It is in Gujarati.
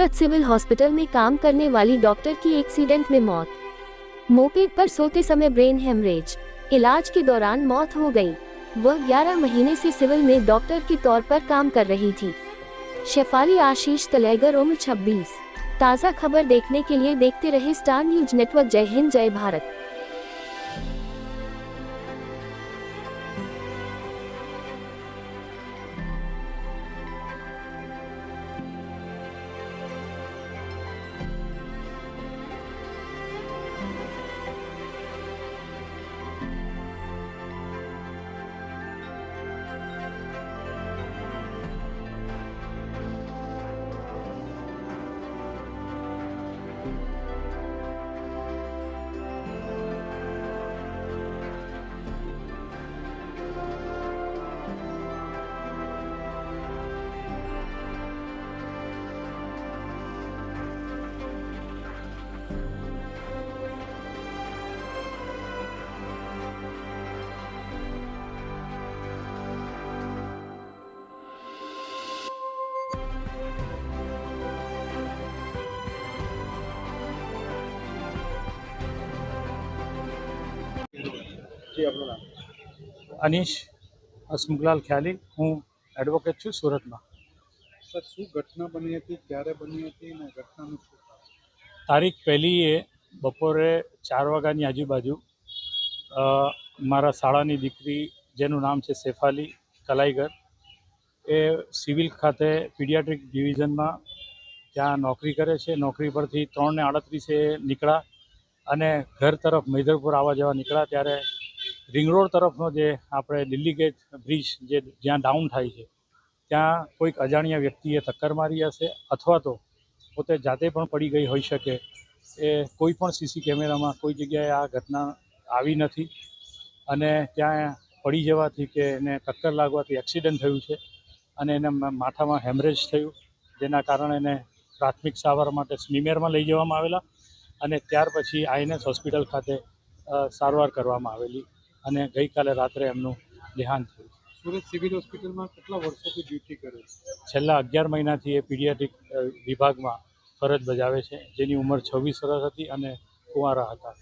सूरत सिविल हॉस्पिटल में काम करने वाली डॉक्टर की एक्सीडेंट में मौत। मोपेड पर सोते समय ब्रेन हेमरेज, इलाज के दौरान मौत हो गई। वह 11 महीने से सिविल में डॉक्टर के तौर पर काम कर रही थी। शेफाली आशीष तलेगर, उम्र 26। ताज़ा खबर देखने के लिए देखते रहे स्टार न्यूज नेटवर्क। जय हिंद, जय भारत। अनीश हसमुखलाल ख्याली, हूँ एडवोकेट છું સુરતમાં। સર, શું ઘટના બની હતી, ક્યારે બની હતી અને ઘટનાનું શું કારણ? તારીખ પહેલીએ બપોરે 4 વાગ્યાની આજુબાજુ મારા શાળાની દીકરી, જેનું નામ છે શેફાલી કલાઈગર, એ સિવિલ ખાતે પીડિયાટ્રિક ડિવિઝનમાં ત્યાં નોકરી કરે છે। નોકરી પરથી 3:38 નીકળ્યા અને ઘર તરફ મૈદરપુર આવવા જવા નીકળ્યા ત્યારે રિંગ રોડ તરફનો જે આપણે દિલ્હી ગેટ બ્રિજ જ્યાં ડાઉન થાય છે ત્યાં કોઈક અજાણ્યા વ્યક્તિએ ટક્કર મારી હશે, અથવા તો પોતે જાતે પણ પડી ગઈ હોઈ શકે। એ કોઈ પણ સીસી કેમેરામાં કોઈ જગ્યાએ આ ઘટના આવી નથી અને ત્યાં પડી જવાથી કે એને ટક્કર લાગવાથી એક્સિડન્ટ થયું છે અને એને માથામાં હેમરેજ થયું, જેના કારણે એને પ્રાથમિક સારવાર માટે સ્મીમેરમાં લઈ જવામાં આવેલા અને ત્યાર પછી આઈએનએસ હોસ્પિટલ ખાતે સારવાર કરવામાં આવેલી અને ગઈકાલે રાત્રે એમનું દેહાંત થયું। સુરત સિવિલ હોસ્પિટલમાં કેટલા વર્ષોથી ડ્યુટી કરે છે? છેલ્લા 11 મહિનાથી એ પીડિયાટ્રિક વિભાગમાં ફરજ બજાવે છે, જેની ઉંમર 26 વર્ષ હતી અને કુંવારા હતા।